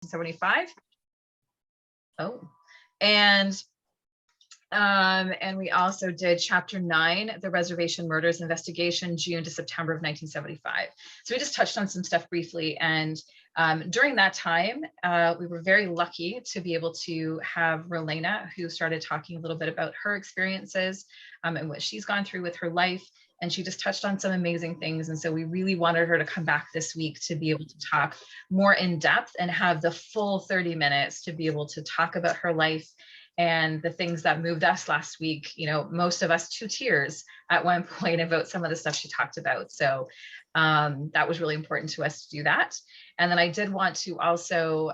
1975. Oh, and we also did Chapter 9, the Reservation Murders Investigation, June to September of 1975. So we just touched on some stuff briefly. And during that time, we were very lucky to be able to have Rolena, who started talking a little bit about her experiences and what she's gone through with her life. And she just touched on some amazing things. And so we really wanted her to come back this week to be able to talk more in depth and have the full 30 minutes to be able to talk about her life and the things that moved us last week, you know, most of us to tears at one point about some of the stuff she talked about. So that was really important to us to do that. And then I did want to also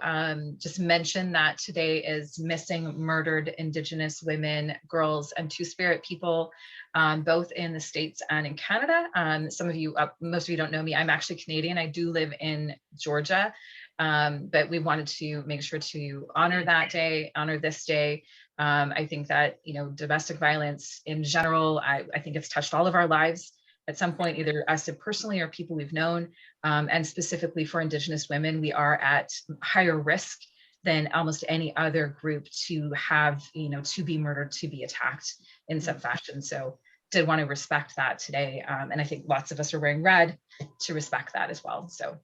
just mention that today is Missing Murdered Indigenous Women, Girls, and Two-Spirit People, both in the States and in Canada. Some of you, most of you don't know me, I'm actually Canadian. I do live in Georgia. But we wanted to make sure to honor that day, honor this day. I think that, you know, domestic violence in general, I think it's touched all of our lives at some point, either us personally or people we've known. And specifically for Indigenous women, we are at higher risk than almost any other group to have, you know, to be murdered, to be attacked in some fashion. So did want to respect that today. And I think lots of us are wearing red to respect that as well. So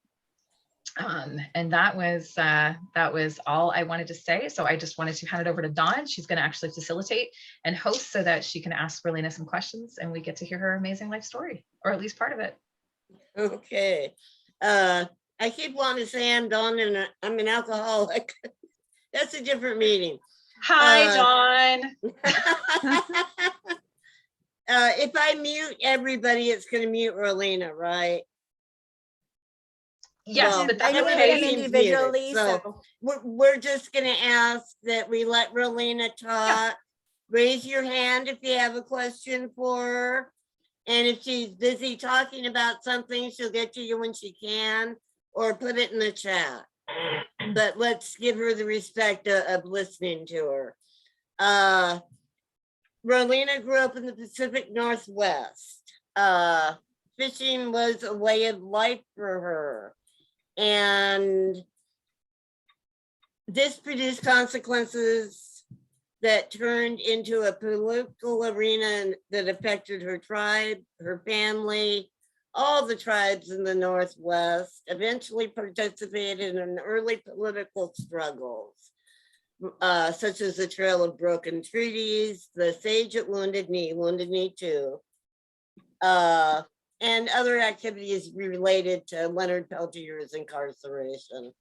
and that was all I wanted to say. So I just wanted to hand it over to Dawn. She's going to actually facilitate and host so that she can ask Rolena some questions and we get to hear her amazing life story, or at least part of it. Okay. I keep wanting to say I'm Dawn and I'm an alcoholic. That's a different meeting. Hi, Dawn. If I mute everybody, it's going to mute Rolena, right? Yes, Well, but that's I know okay. them individually, so we're just going to ask that we let Rolena talk. Yeah. Raise your hand if you have a question for her. And if she's busy talking about something, she'll get to you when she can, or put it in the chat. But let's give her the respect of listening to her. Rolena grew up in the Pacific Northwest. Fishing was a way of life for her. And this produced consequences that turned into a political arena that affected her tribe, her family, all the tribes in the Northwest, eventually participated in early political struggles, such as the Trail of Broken Treaties, the Siege at Wounded Knee 2, and other activities related to Leonard Peltier's incarceration.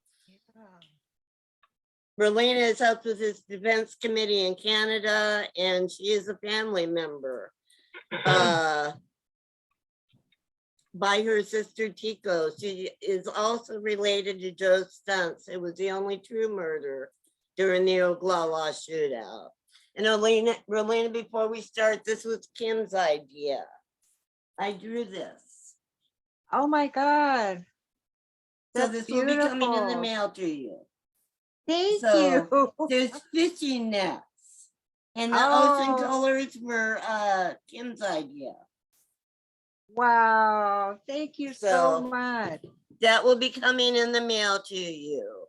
Rolena has helped with his defense committee in Canada, and she is a family member by her sister Tico. She is also related to Joe Stuntz, who was the only true murderer during the Oglala shootout. And Rolena, before we start, this was Kim's idea. I drew this. Oh my God. So this will be coming in the mail to you. Thank you. There's fishing nets. And the ocean colors were Kim's idea. Wow. Thank you so much. That will be coming in the mail to you.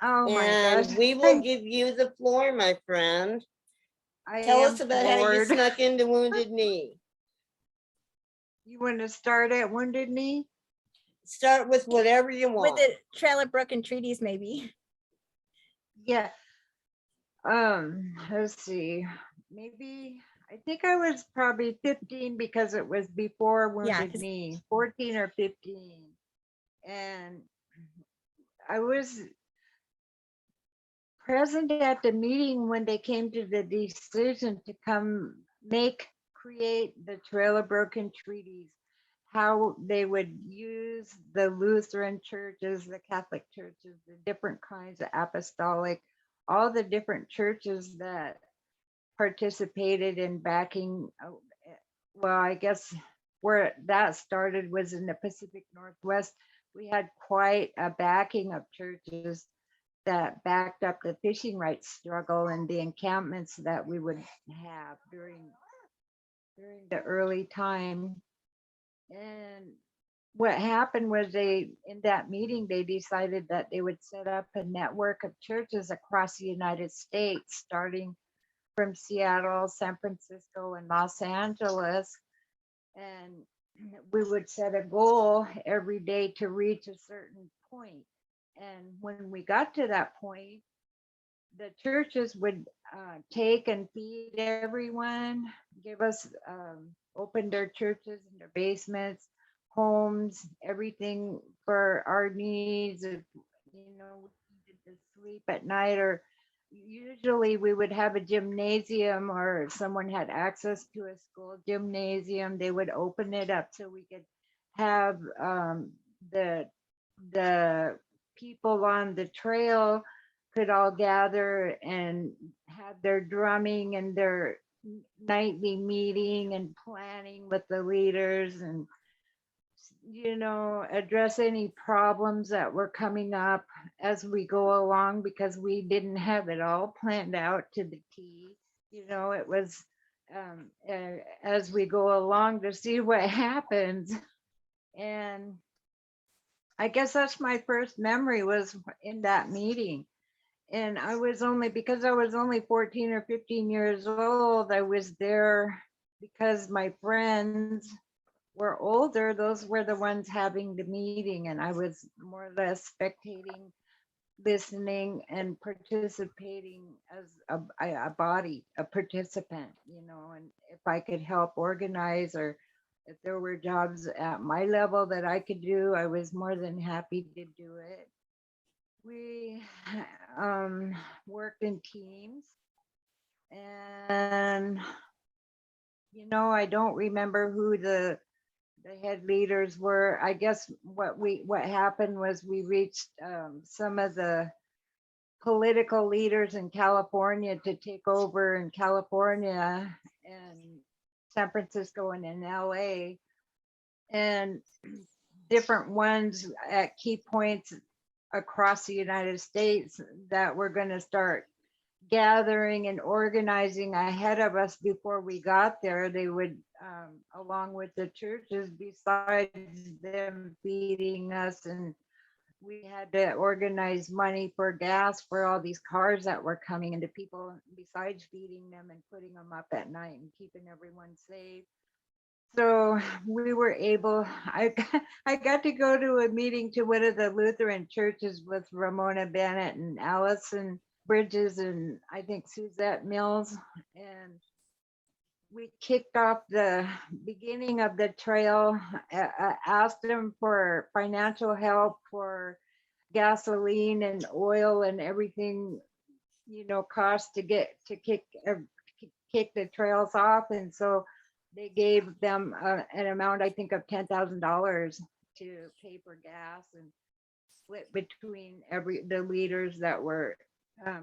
Oh my gosh. And we will give you the floor, my friend. Tell us about how you snuck into Wounded Knee. You want to start at Wounded Knee? Start with whatever you want. With the Trail of Broken Treaties, maybe. Yeah. Let's see. Maybe I think I was probably 15 because it was before Wounded Knee, 14 or 15. And I was present at the meeting when they came to the decision to create the Trail of Broken Treaties, how they would use the Lutheran churches, the Catholic churches, the different kinds of apostolic, all the different churches that participated in backing. Well, I guess where that started was in the Pacific Northwest. We had quite a backing of churches that backed up the fishing rights struggle and the encampments that we would have during the early time. And what happened was in that meeting, they decided that they would set up a network of churches across the United States, starting from Seattle, San Francisco, and Los Angeles. And we would set a goal every day to reach a certain point. And when we got to that point, the churches would take and feed everyone, give us, open their churches and their basements, homes, everything for our needs. If, we needed to sleep at night, or usually we would have a gymnasium, or if someone had access to a school gymnasium, they would open it up so we could have the people on the trail could all gather and have their drumming and their nightly meeting and planning with the leaders, and address any problems that were coming up as we go along, because we didn't have it all planned out to the T. It was as we go along to see what happens. And I guess that's my first memory, was in that meeting. And because I was only 14 or 15 years old, I was there because my friends were older. Those were the ones having the meeting, and I was more or less spectating, listening, and participating as a body, a participant, and if I could help organize, or if there were jobs at my level that I could do, I was more than happy to do it. We worked in teams, and I don't remember who the head leaders were. I guess what happened was we reached some of the political leaders in California to take over in California and San Francisco and in LA, and different ones at key points across the United States that were going to start gathering and organizing ahead of us before we got there. They would, along with the churches, besides them feeding us, and we had to organize money for gas for all these cars that were coming into people, besides feeding them and putting them up at night and keeping everyone safe. So we were able, I got to go to a meeting to one of the Lutheran churches with Ramona Bennett and Allison Bridges and I think Suzette Mills. And we kicked off the beginning of the trail, asked them for financial help for gasoline and oil and everything, cost to kick the trails off. And so they gave them an amount, I think, of $10,000 to pay for gas, and split between the leaders that were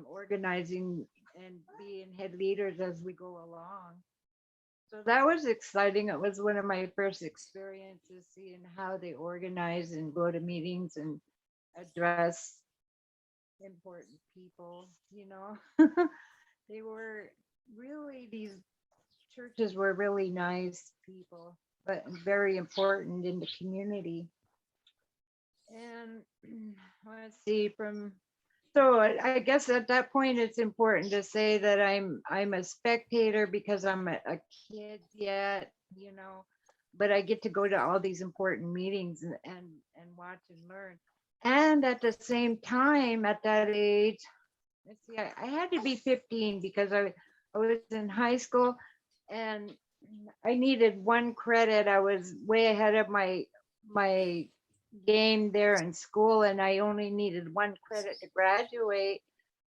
organizing and being head leaders as we go along. So that was exciting. It was one of my first experiences seeing how they organize and go to meetings and address important people. They were really, these churches were really nice people, but very important in the community. And let's see, so I guess at that point it's important to say that I'm a spectator because I'm a kid yet, but I get to go to all these important meetings and watch and learn. And at the same time, at that age, let's see, I had to be 15 because I was in high school and I needed one credit. I was way ahead of my game there in school, and I only needed one credit to graduate.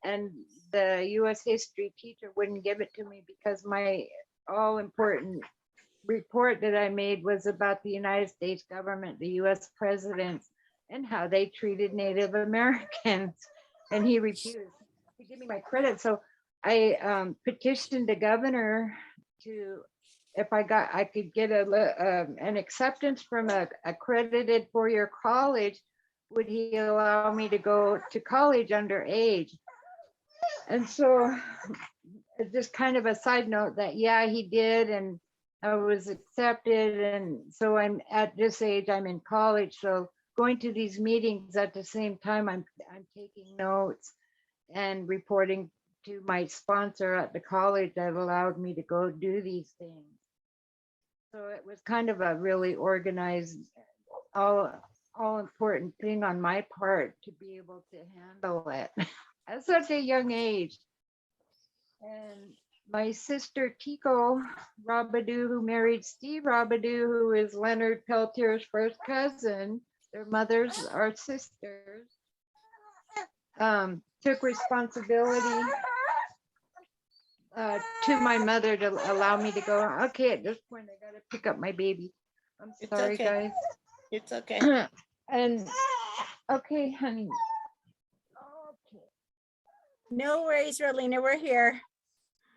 And the US history teacher wouldn't give it to me because my all important report that I made was about the United States government, the US presidents, and how they treated Native Americans. And he refused to give me my credit. So I petitioned the governor to, if I could get an acceptance from a accredited four-year college, would he allow me to go to college underage? And so just kind of a side note that, yeah, he did. And I was accepted, and so I'm at this age, I'm in college, so going to these meetings at the same time, I'm taking notes and reporting to my sponsor at the college that allowed me to go do these things. So it was kind of a really organized, all important thing on my part to be able to handle it at such a young age. And my sister Tico Rabadoo, who married Steve Rabadoo, who is Leonard Peltier's first cousin, their mothers are sisters, took responsibility to my mother to allow me to go. Okay, at this point, I gotta pick up my baby. I'm It's sorry, okay. guys. It's okay. And okay, honey. Okay, No worries, Rolena, we're here.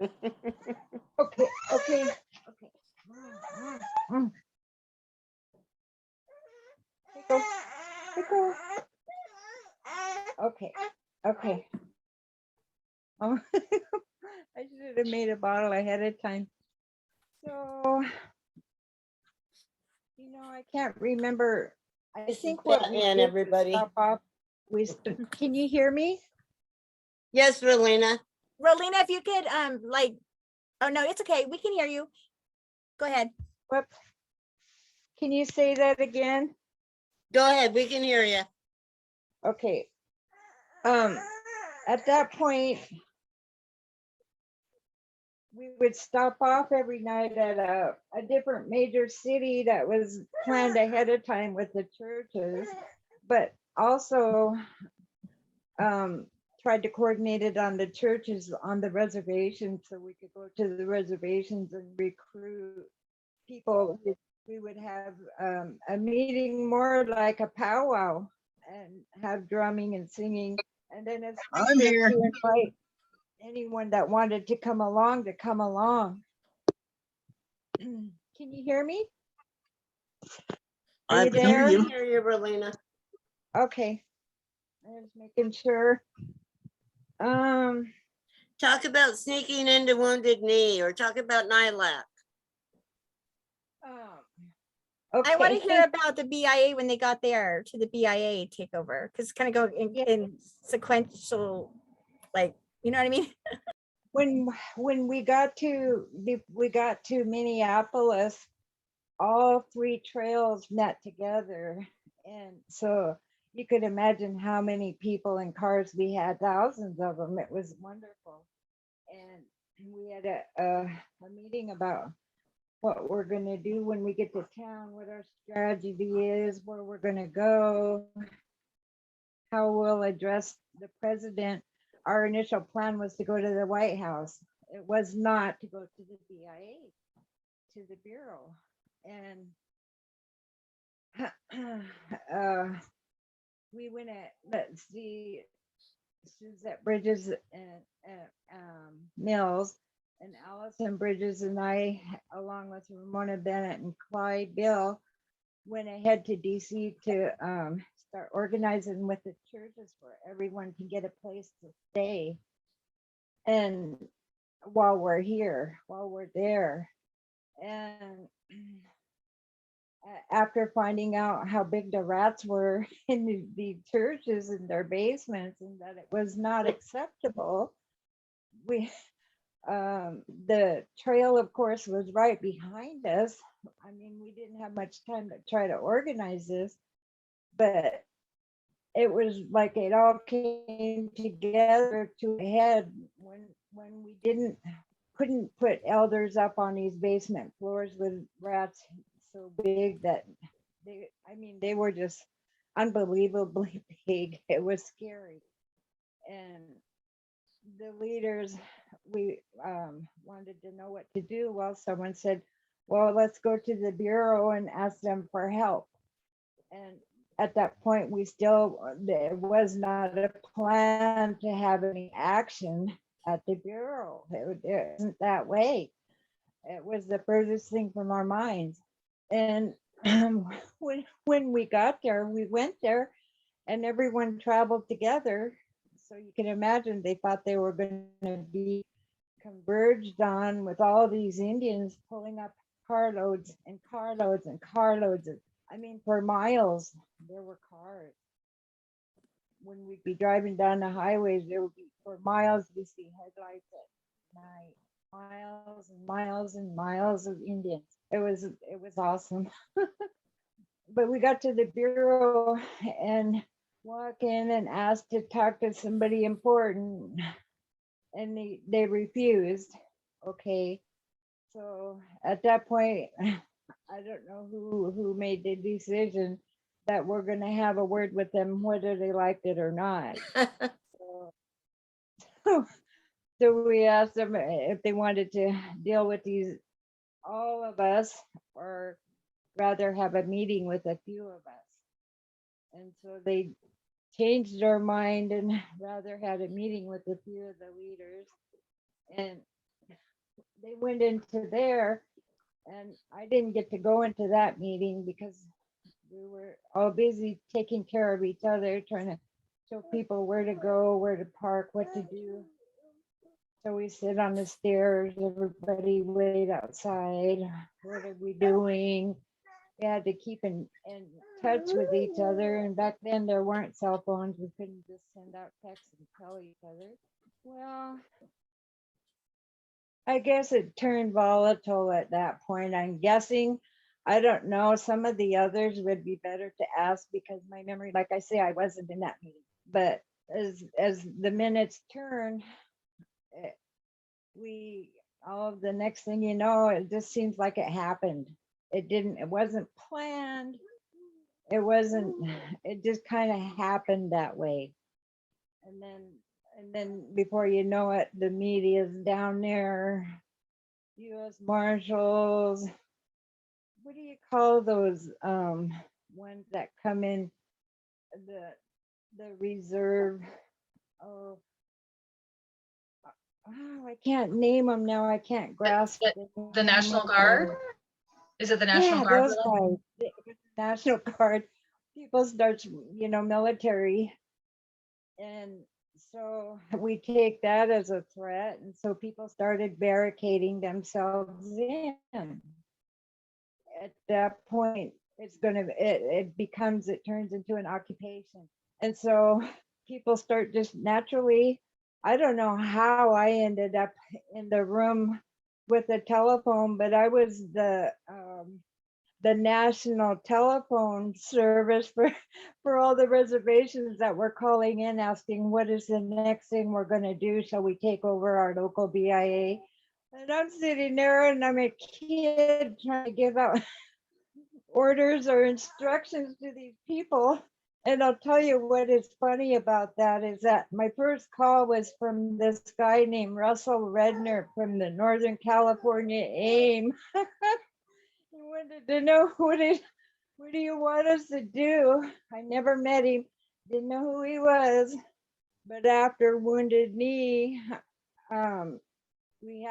okay, okay, okay. Mm. Tico, Tico. Okay, okay. Oh, I should have made a bottle ahead of time. So, I can't remember. I think what we And did was everybody. stop off. Can you hear me? Yes, Rolena. Rolena, if you could, oh no, it's okay. We can hear you. Go ahead. What? Can you say that again? Go ahead. We can hear you. Okay. At that point, we would stop off every night at a different major city that was planned ahead of time with the churches, but also tried to coordinate it on the churches on the reservation so we could go to the reservations and recruit people. We would have a meeting more like a powwow and have drumming and singing. And then it's I'm here. to invite anyone that wanted to come along to come along. Can you hear me? Are I you can there? hear I you. can hear you, Rolena. Okay. I was making sure. Talk about sneaking into Wounded Knee or talk about Nylac. Okay. I want to hear about the BIA when they got there to the BIA takeover, because kind of go in sequential, like, you know what I mean? When we got to Minneapolis, all three trails met together, and so you could imagine how many people and cars we had, thousands of them. It was wonderful, and we had a meeting about what we're going to do when we get to town, what our strategy is, where we're going to go, how we'll address the president. Our initial plan was to go to the White House. It was not to go to the BIA, to the Bureau. And we went at, let's see, Suzette Bridges and Mills, and Allison Bridges and I, along with Ramona Bennett and Clyde Bill, went ahead to DC to start organizing with the churches where everyone can get a place to stay. And while we're there. And after finding out how big the rats were in the churches and their basements and that it was not acceptable, the trail, of course, was right behind us. I mean, we didn't have much time to try to organize this, but it was like it all came together to a head when we couldn't put elders up on these basement floors with rats so big that they were just unbelievably big. It was scary. And the leaders, we wanted to know what to do. Well, someone said, well, let's go to the Bureau and ask them for help. And at that point, there was not a plan to have any action at the Bureau. It wasn't that way. It was the furthest thing from our minds. And when we got there, we went there and everyone traveled together. So you can imagine they thought they were going to be converged on with all these Indians pulling up carloads and carloads and carloads. I mean, for miles, there were cars. When we'd be driving down the highways, there would be for miles, we see headlights at night, miles and miles and miles of Indians. It was awesome. But we got to the bureau and walk in and asked to talk to somebody important, and they refused. Okay, so at that point, I don't know who made the decision that we're going to have a word with them, whether they liked it or not. So we asked them if they wanted to deal with all of us, or rather have a meeting with a few of us. And so they changed their mind and rather had a meeting with a few of the leaders. And they went into there, and I didn't get to go into that meeting because we were all busy taking care of each other, trying to show people where to go, where to park, what to do. So we sit on the stairs, everybody wait outside. What are we doing? We had to keep in touch with each other. And back then there weren't cell phones. We couldn't just send out texts and tell each other. Well, I guess it turned volatile at that point. I'm guessing. I don't know. Some of the others would be better to ask because my memory, like I say, I wasn't in that meeting. But as the minutes turn, the next thing you know, it just seems like it happened. It wasn't planned. It just kind of happened that way. And then before you know it, the media's down there, US Marshals. What do you call those ones that come in, the reserve? I can't name them now. I can't grasp The National Guard? Is it the National Guard? Those guys, the National Guard. People start, military. And so we take that as a threat. And so people started barricading themselves in. At that point, it turns into an occupation. And so people start just naturally, I don't know how I ended up in the room with the telephone, but I was the national telephone service for all the reservations that were calling in, asking what is the next thing we're going to do. Shall we take over our local BIA? And I'm sitting there and I'm a kid trying to give out orders or instructions to these people. And I'll tell you what is funny about that is that my first call was from this guy named Russell Redner from the Northern California AIM. He wanted to know what do you want us to do? I never met him, didn't know who he was. But after Wounded Knee, we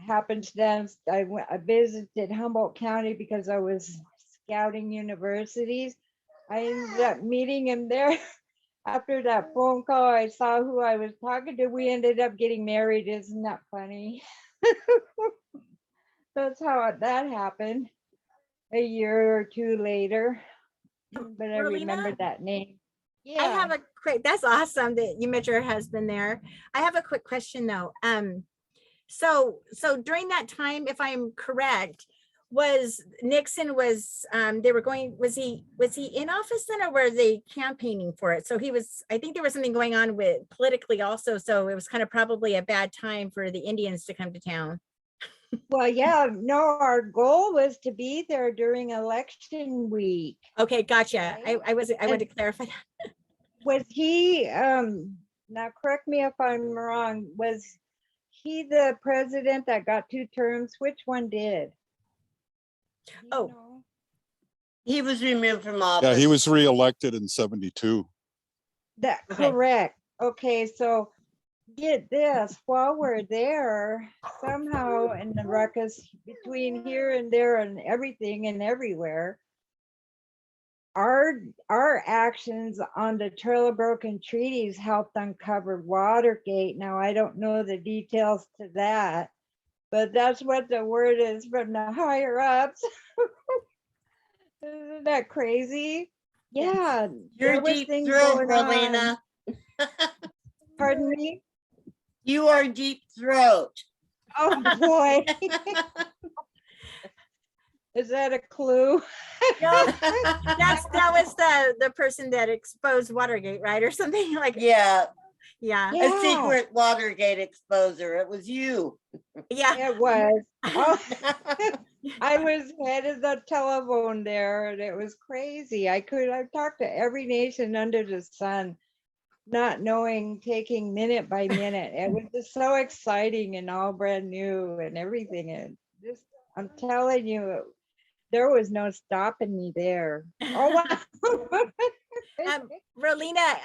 happenstance, I visited Humboldt County because I was scouting universities. I ended up meeting him there. After that phone call, I saw who I was talking to. We ended up getting married. Isn't that funny? That's how that happened a year or two later. But I remember that name. I have a quick, that's awesome that you met your husband there. I have a quick question though. So during that time, if I'm correct, was Nixon was he in office then, or were they campaigning for it? So I think there was something going on with politically also. So it was kind of probably a bad time for the Indians to come to town. Well, yeah, no, our goal was to be there during election week. Okay, gotcha. Right? I wanted to clarify that. Was he, now correct me if I'm wrong, was he the president that got 2 terms? Which one did? He was removed from office. Yeah, he was reelected in 72. That Okay. correct. Okay, so get this, while we're there, somehow in the ruckus between here and there and everything and everywhere, our actions on the Trail of Broken Treaties helped uncover Watergate. Now, I don't know the details to that, but that's what the word is from the higher ups. Isn't that crazy? Yeah, Your there was deep things throat, going on. Rolena. Pardon me? You are deep throat. Oh boy, is that a clue? No, that was the person that exposed Watergate, right? Or something like, Yeah, yeah, a Yeah, secret Watergate exposer. It was you. yeah. it was. Oh, I was head of the telephone there, and it was crazy. I talked to every nation under the sun, not knowing, taking minute by minute. It was just so exciting and all brand new and everything. And just, I'm telling you, there was no stopping me there. Oh, wow. Rolena,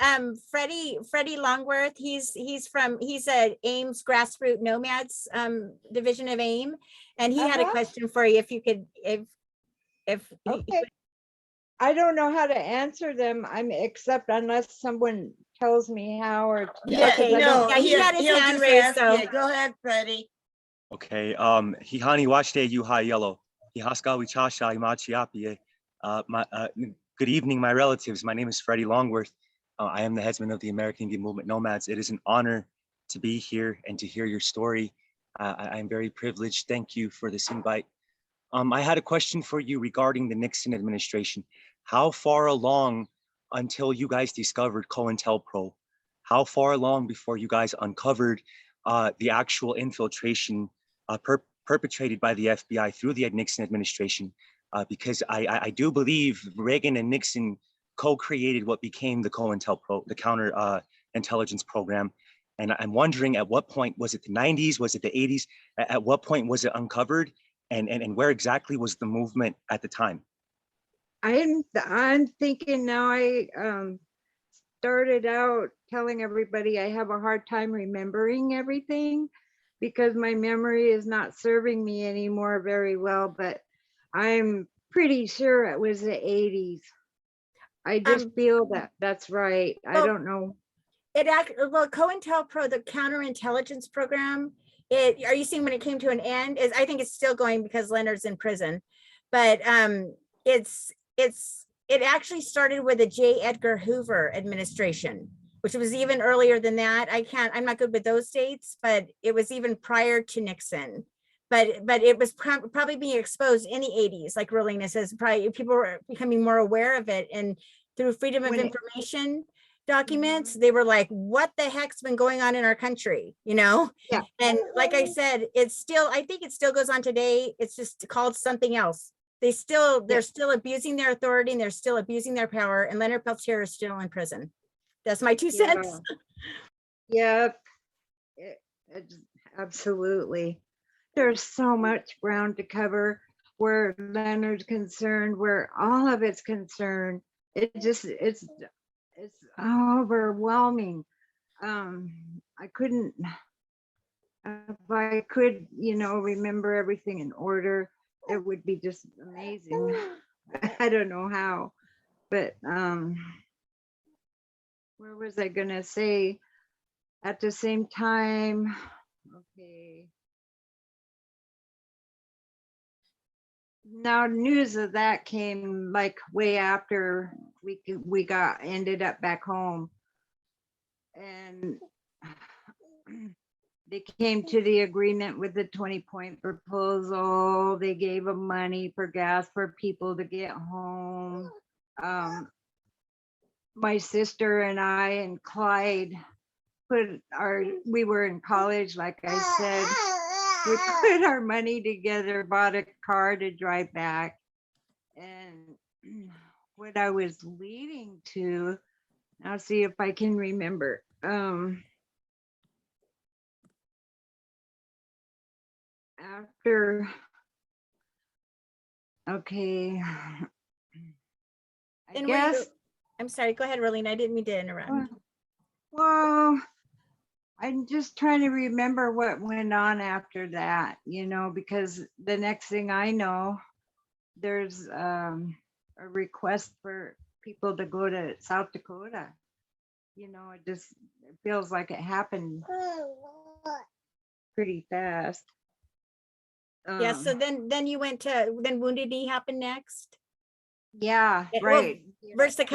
Freddie Longworth, he's a Ames Grassroots Nomads division of AIM, and he had a Uh-huh. question for you if you could, if Okay. I don't know how to answer them. Except unless someone tells me how or Yeah, Okay, because I don't. yeah, he had his he'll hand just raised, ask so- you. Go ahead, Freddie. Okay. Hihani wachde yu ha yellow. Hihaska wichasha imachiapie. Good evening, my relatives. My name is Freddie Longworth. I am the headsman of the American Indian Movement Nomads. It is an honor to be here and to hear your story. I am very privileged. Thank you for this invite. I had a question for you regarding the Nixon administration. How far along until you guys discovered COINTELPRO? How far along before you guys uncovered the actual infiltration perpetrated by the FBI through the Nixon administration? Because I do believe Reagan and Nixon co-created what became the COINTELPRO, the counter intelligence program. And I'm wondering, at what point, was it the 90s? Was it the 80s? At what point was it uncovered? And where exactly was the movement at the time? I'm thinking now. I started out telling everybody I have a hard time remembering everything because my memory is not serving me anymore very well, but I'm pretty sure it was the 80s. I just feel that that's right. I well, don't know. Well, COINTELPRO, the counterintelligence program, are you seeing when it came to an end? I think it's still going because Leonard's in prison, but it actually started with the J. Edgar Hoover administration, which was even earlier than that. I'm not good with those dates, but it was even prior to Nixon. But it was probably being exposed in the 80s, like Rolena says. Probably people were becoming more aware of it, and through Freedom of Information documents, they were like, what the heck's been going on in our country, Yeah. And like I said, I think it still goes on today. It's just called something else. They're still abusing their authority, and they're still abusing their power, and Leonard Peltier is still in prison. That's my 2 cents. Yep. Absolutely. There's so much ground to cover where Leonard's concerned, where all of it's concerned. It's overwhelming. I couldn't, if I could, remember everything in order, it would be just amazing. I don't know how, but where was I gonna say? At the same time, okay. Now news of that came like way after we ended up back home, and they came to the agreement with the 20-point proposal. They gave them money for gas for people to get home. My sister and I and Clyde we were in college, like I said. We put our money together, bought a car to drive back. And what I was leading to, I'll see if I can remember. Okay. I guess. I'm sorry, go ahead, Rolena. I didn't mean to interrupt. Well, I'm just trying to remember what went on after that, because the next thing I know, there's a request for people to go to South Dakota. It feels like it happened pretty fast. Yeah, so Um, then you went to, then Wounded Knee happened next? yeah, Well, right. versus the It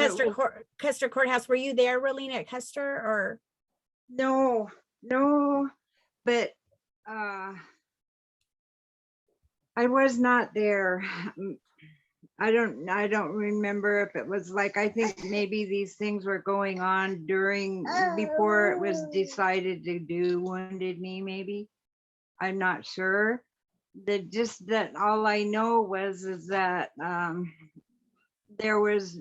Custer Courthouse. Were you there, Rolena, at Custer, or? No, no, but I was not there. Mm, I don't remember if it was like, I think maybe these things were going on during, before it was decided to do Wounded Knee, maybe. I'm not sure. That just that all I know was is that there was,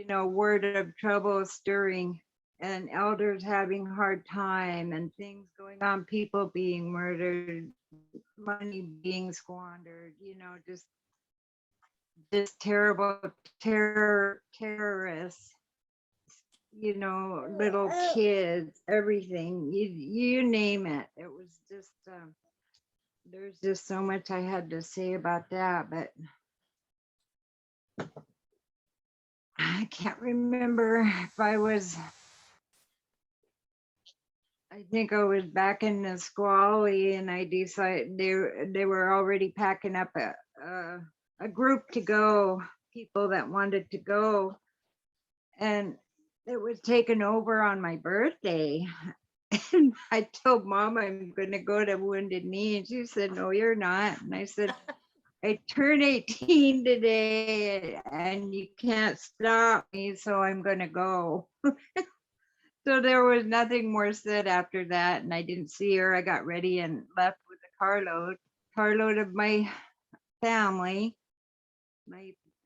word of trouble stirring and elders having hard time and things going on, people being murdered, money being squandered, just terrible terrorists, little kids, everything, you name it. It was just, there's just so much I had to say about that, but I can't remember if I think I was back in the squally and I decided they were already packing up a group to go, people that wanted to go. And it was taken over on my birthday. And I told mom I'm gonna go to Wounded Knee. And she said, no, you're not. And I said, I turned 18 today and you can't stop me, so I'm gonna go. So there was nothing more said after that, and I didn't see her. I got ready and left with a carload of my family,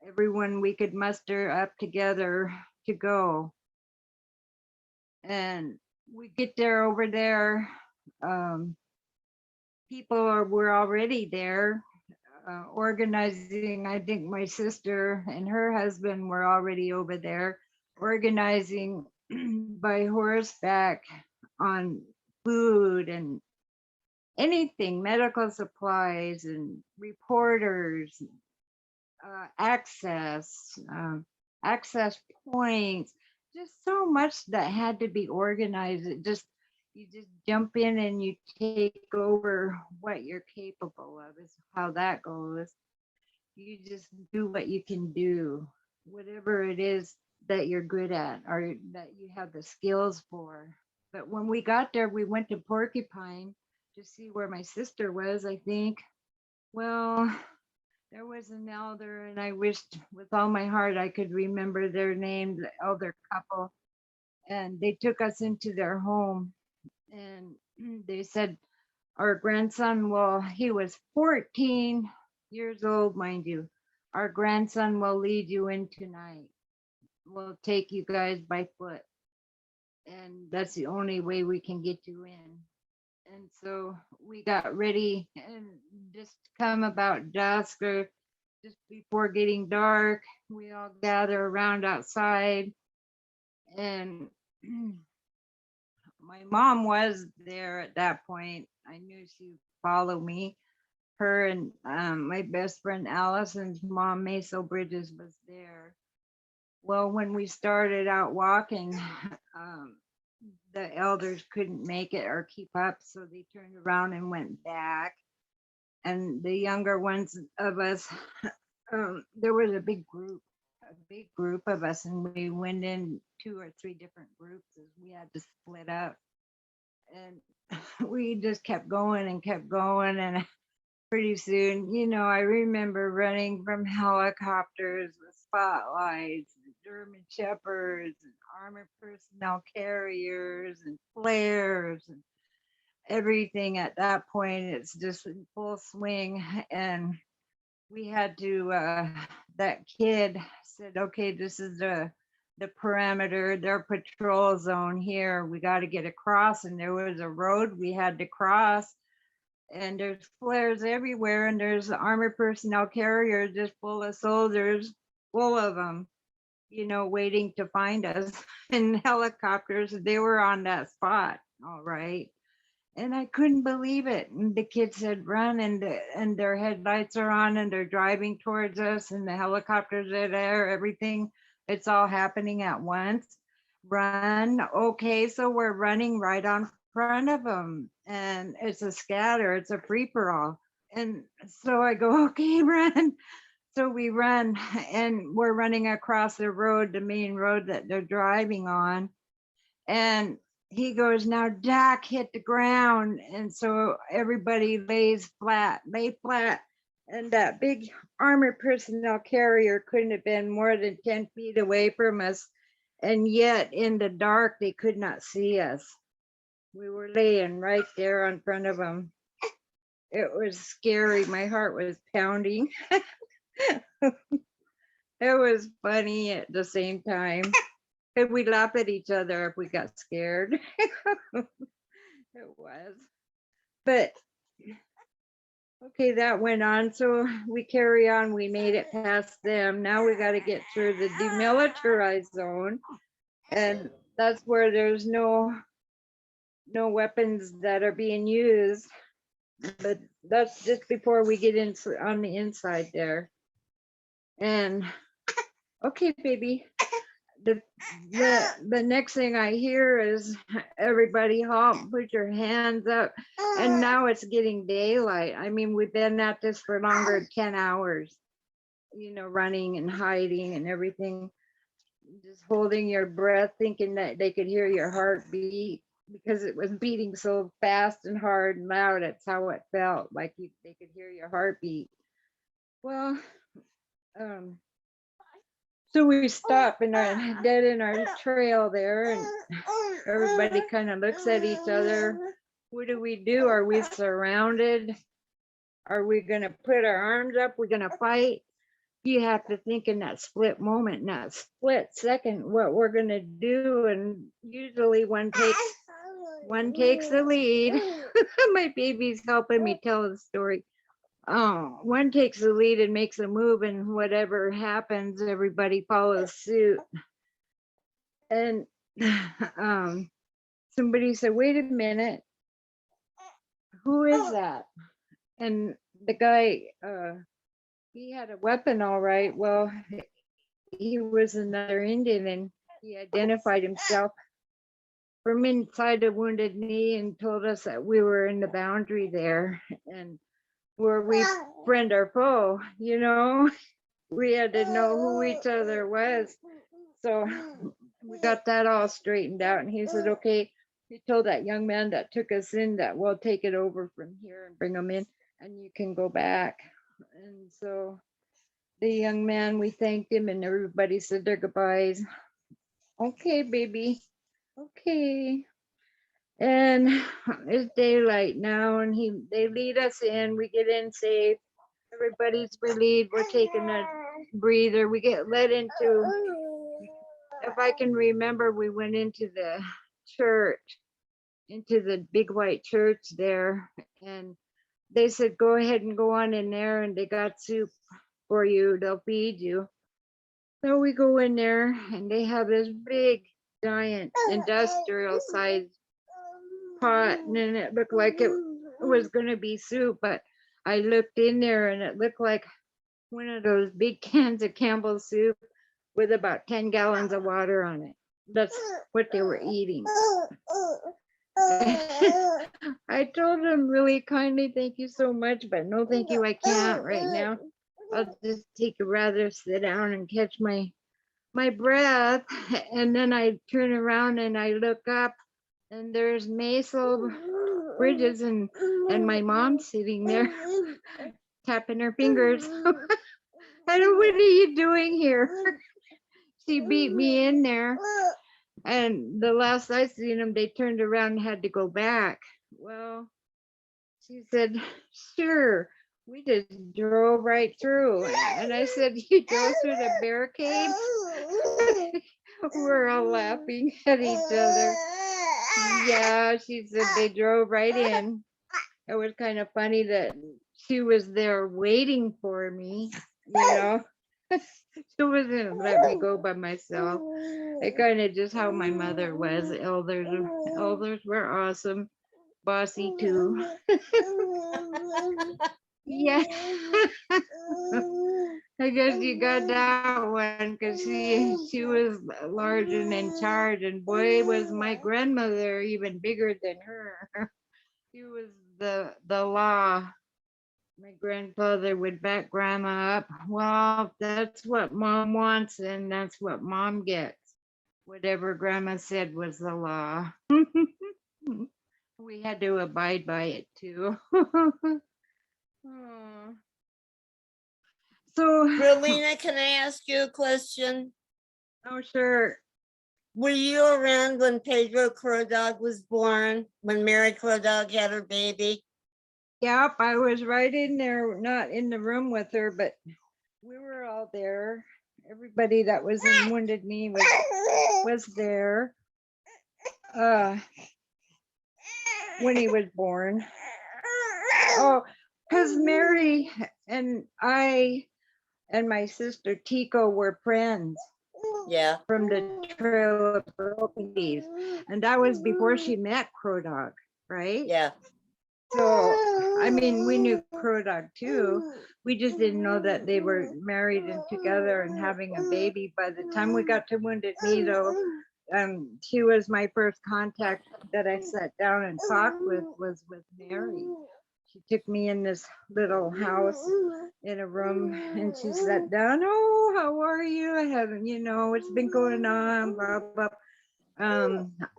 everyone we could muster up together to go. And we get there over there. Were already there organizing. I think my sister and her husband were already over there organizing by horseback on food and anything, medical supplies and reporters, access points, just so much that had to be organized. You just jump in and you take over what you're capable of, is how that goes. You just do what you can do, whatever it is that you're good at or that you have the skills for. But when we got there, we went to Porcupine to see where my sister was, I think. Well, there was an elder, and I wished with all my heart I could remember their name, the elder couple. And they took us into their home and they said, our grandson, well, he was 14 years old, mind you. Our grandson will lead you in tonight. We'll take you guys by foot. And that's the only way we can get you in. And so we got ready and just come about dusk or just before getting dark, we all gather around outside. And my mom was there at that point. I knew she'd follow me. Her and my best friend Allison's mom, Maso Bridges, was there. Well, when we started out walking, the elders couldn't make it or keep up, so they turned around and went back. And the younger ones of us, there was a big group of us, and we went in 2 or 3 different groups as we had to split up. And we just kept going, and pretty soon, I remember running from helicopters with spotlights, and German shepherds, and armored personnel carriers, and flares, and everything. At that point, it's just in full swing. And we had to, that kid said, okay, this is the parameter, their patrol zone here. We got to get across. And there was a road we had to cross. And there's flares everywhere, and there's armored personnel carriers just full of soldiers, full of them, waiting to find us. And helicopters, they were on that spot, all right. And I couldn't believe it. And the kids said, run, and their headlights are on, and they're driving towards us, and the helicopters are there, everything. It's all happening at once. Run. Okay, so we're running right on front of them, and it's a scatter, it's a free for all. And so I go, okay, run. So we run, and we're running across the road, the main road that they're driving on. And he goes, now Jack, hit the ground. And so everybody lay flat. And that big armored personnel carrier couldn't have been more than 10 feet away from us. And yet in the dark, they could not see us. We were laying right there in front of them. It was scary. My heart was pounding. It was funny at the same time. And we laugh at each other if we got scared. It was. But okay, that went on. So we carry on. We made it past them. Now we got to get through the demilitarized zone. And that's where there's no weapons that are being used. But that's just before we get in on the inside there. And okay, baby. The next thing I hear is everybody halt, put your hands up. And now it's getting daylight. I mean, we've been at this for longer than 10 hours, you know, running and hiding and everything. Just holding your breath, thinking that they could hear your heartbeat because it was beating so fast and hard and loud. That's how it felt, like they could hear your heartbeat. Well, so we stop in our dead in our trail there, and everybody kind of looks at each other. What do we do? Are we surrounded? Are we gonna put our arms up? We're gonna fight? You have to think in that split moment, in that split second, what we're gonna do. And usually one takes the lead. My baby's helping me tell the story. One takes the lead and makes a move, and whatever happens, everybody follows suit. And somebody said, wait a minute, who is that? And the guy, he had a weapon, all right. Well, he was another Indian, and he identified himself from inside the wounded knee and told us that we were in the boundary there. And were we friend or foe, you know? We had to know who each other was. So we got that all straightened out. And he said, okay, he told that young man that took us in that we'll take it over from here and bring them in, and you can go back. And so the young man, we thanked him, and everybody said their goodbyes. Okay, baby. Okay. And it's daylight now, and they lead us in. We get in safe. Everybody's relieved. We're taking a breather. We get led into, if I can remember, we went into the church, into the big white church there. And they said, go ahead and go on in there, and they got soup for you. They'll feed you. So we go in there, and they have this big, giant, industrial sized pot, and then it looked like it was going to be soup, but I looked in there and it looked like one of those big cans of Campbell's soup with about 10 gallons of water on it. That's what they were eating. I told them really kindly, thank you so much, but no thank you, I can't right now. I'll just rather sit down and catch my breath. And then I turn around and I look up, and there's Maisel Bridges and my mom sitting there tapping her fingers. I don't, what are you doing here? She beat me in there. And the last I seen them, they turned around and had to go back. Well, she said, sure, we just drove right through. And I said, you drove through the barricade? We're all laughing at each other. Yeah, she said they drove right in. It was kind of funny that she was there waiting for me, you know. She wasn't let me go by myself. It kind of just how my mother was. Elders were awesome, bossy too. Yeah. I guess you got that one because she was large and in charge, and boy, was my grandmother even bigger than her. She was the law, my grandfather would back grandma up. Well, that's what mom wants and that's what mom gets. Whatever grandma said was the law. We had to abide by it too. Oh. So, Rolena, can I ask you a question? oh, sure. Were you around when Pedro Crow Dog was born, when Mary Crow Dog had her baby? Yep, I was right in there, not in the room with her, but we were all there. Everybody that was in Wounded Knee was there when he was born. Oh, because Mary and I and my sister Tico were friends Yeah, from the Trail of Broken Treaties, and that was before she met Crow Dog, right? yeah. So, I mean, we knew Crow Dog too. We just didn't know that they were married and together and having a baby. By the time we got to Wounded Knee, though, she was my first contact that I sat down and talked with was with Mary. She took me in this little house in a room and she sat down. Oh, how are you? I haven't, what's been going on, blah, blah.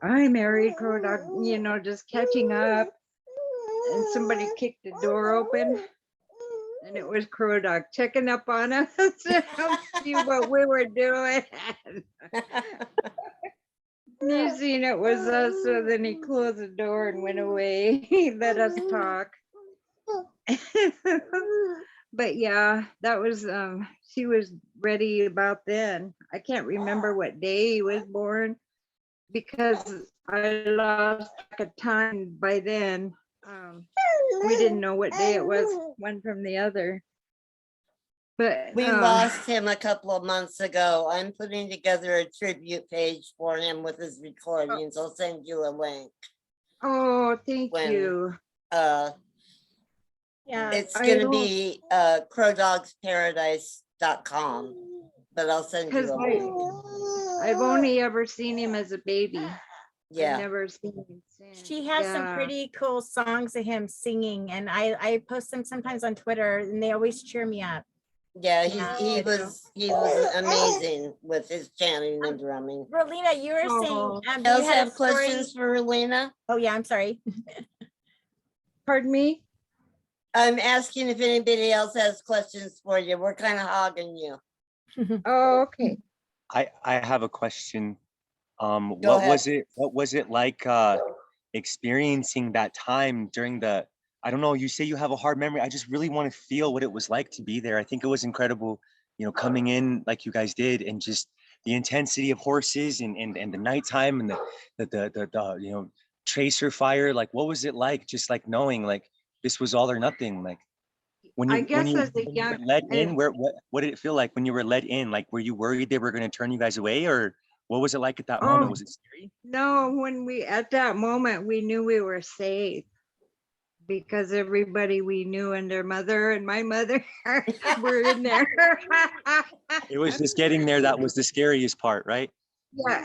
I married Crow Dog, just catching up. And somebody kicked the door open and it was Crow Dog checking up on us to see what we were doing. You seen it was us, so then he closed the door and went away. He let us talk. But yeah, that was she was ready about then. I can't remember what day he was born because I lost track of time by then. We didn't know what day it was one from the other. But We lost him a couple of months ago. I'm putting together a tribute page for him with his recordings. I'll send you a link. oh, thank When- you. Yeah. It's I gonna don't- be crowdogsparadise.com, but I'll send you Because a link. I've only ever seen him as a baby. I've Yeah, never seen him since. She has some Yeah. pretty cool songs of him singing, and I post them sometimes on Twitter, and they always cheer me up. yeah, Yeah, he I do. was amazing with his chanting and drumming. Rolena, you were saying, Oh. you Else had a have story. questions for Rolena? Oh yeah, I'm sorry. Pardon me? I'm asking if anybody else has questions for you. We're kind of hogging you. Oh, okay. I have a question. Go What was it like experiencing that time during the, I don't know, you say you have a hard memory. I just really want to feel what it was like to be there. I think it was incredible, coming in like you guys did, and just the intensity of horses and the nighttime and the tracer fire. Like, what was it like? Just like knowing like this was all or nothing. Like when I you guess as a when you were young- led in, what did it feel like when you were led in? Like, were you worried they were going to turn you guys away, or what was it like at that moment? Oh. Was it scary? No, at that moment, we knew we were safe because everybody we knew and their mother and my mother were in there. It was just getting there that was the scariest part, right?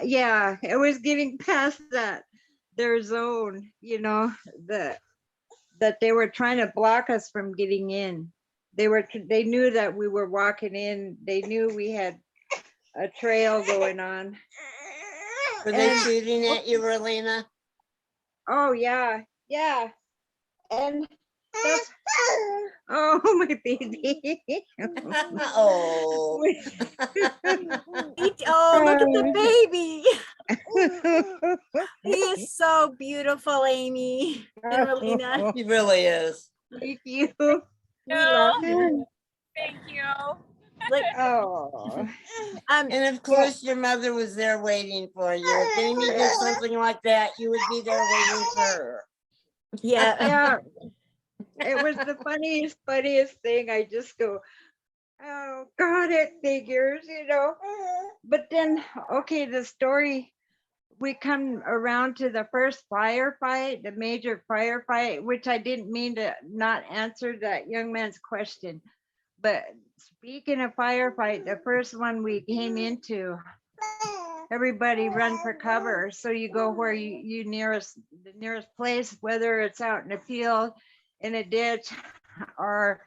Yeah, it was getting past their zone, that they were trying to block us from getting in. They knew that we were walking in. They knew we had a trail going on. Were they And- shooting at you, Rolena? Oh yeah. And that's, oh my baby. Oh, Oh, look at the baby. He is so beautiful, Amy and Rolena. he really is. Thank you. We love you. Thank you. Like, Oh. And of course, your mother was there waiting for you. If Amy did something like that, you would be there waiting for her. yeah. Yeah. It was the funniest thing. I just go, oh God, it figures, But then, okay, the story, we come around to the first firefight, the major firefight, which I didn't mean to not answer that young man's question. But speaking of firefight, the first one we came into, everybody run for cover. So you go where the nearest place, whether it's out in a field, in a ditch, or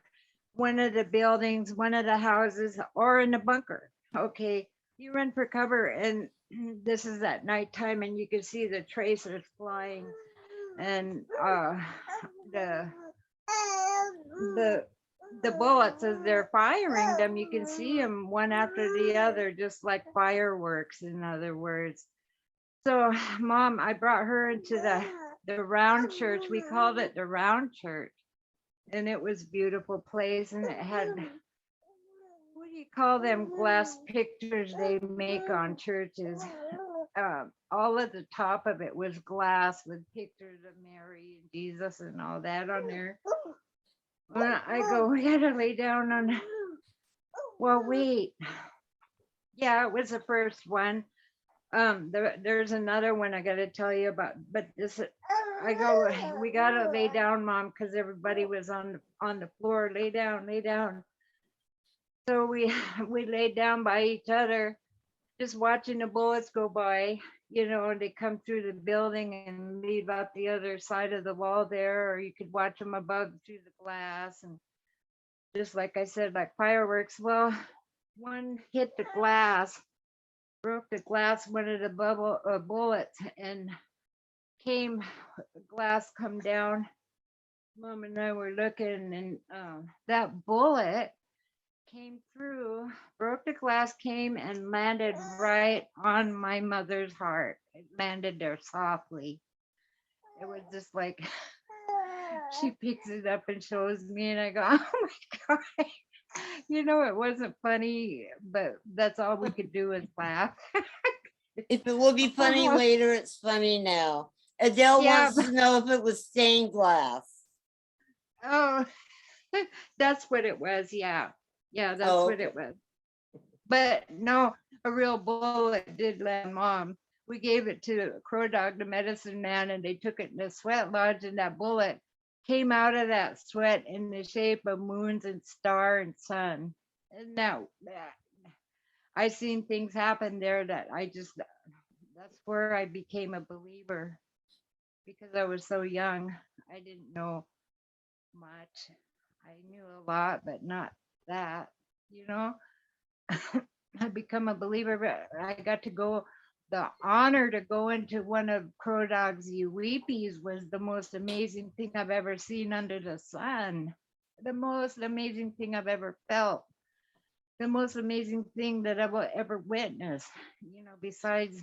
one of the buildings, one of the houses, or in a bunker. Okay, you run for cover, and this is at nighttime, and you can see the tracers flying, and the the the bullets as they're firing them, you can see them one after the other, just like fireworks, in other words. So, Mom, I brought her into the round church. We called it the round church, and it was a beautiful place, and it had, what do you call them glass pictures they make on churches? All at the top of it was glass with pictures of Mary and Jesus and all that on there. When I go, we gotta lay down on. Well, wait. Yeah, it was the first one. There's another one I gotta tell you about, but this, I go, we gotta lay down, Mom, because everybody was on the floor. Lay down, lay down. So we laid down by each other, just watching the bullets go by. You know, they come through the building and leave out the other side of the wall there, or you could watch them above through the glass, and just like I said, like fireworks. Well, one hit the glass, broke the glass, one of the bullets, and glass come down. Mom and I were looking, and that bullet came through, broke the glass, came and landed right on my mother's heart. It landed there softly. It was just like, she picks it up and shows me, and I go, oh my God. You know, it wasn't funny, but that's all we could do is laugh. If it will be funny later, it's funny now. Adele Yeah, wants to know if it was stained glass. Oh, that's what it was. Yeah. Yeah, that's Oh, what it was. But no, a real bullet did land Mom. We gave it to Crow Dog, the medicine man, and they took it in the sweat lodge, and that bullet came out of that sweat in the shape of moons and star and sun. And now I seen things happen there that that's where I became a believer, because I was so young. I didn't know much. I knew a lot, but not that, you know. I become a believer, but I got to go. The honor to go into one of Crow Dog's Uweepies was the most amazing thing I've ever seen under the sun. The most amazing thing I've ever felt. The most amazing thing that I've ever witnessed. You know, besides,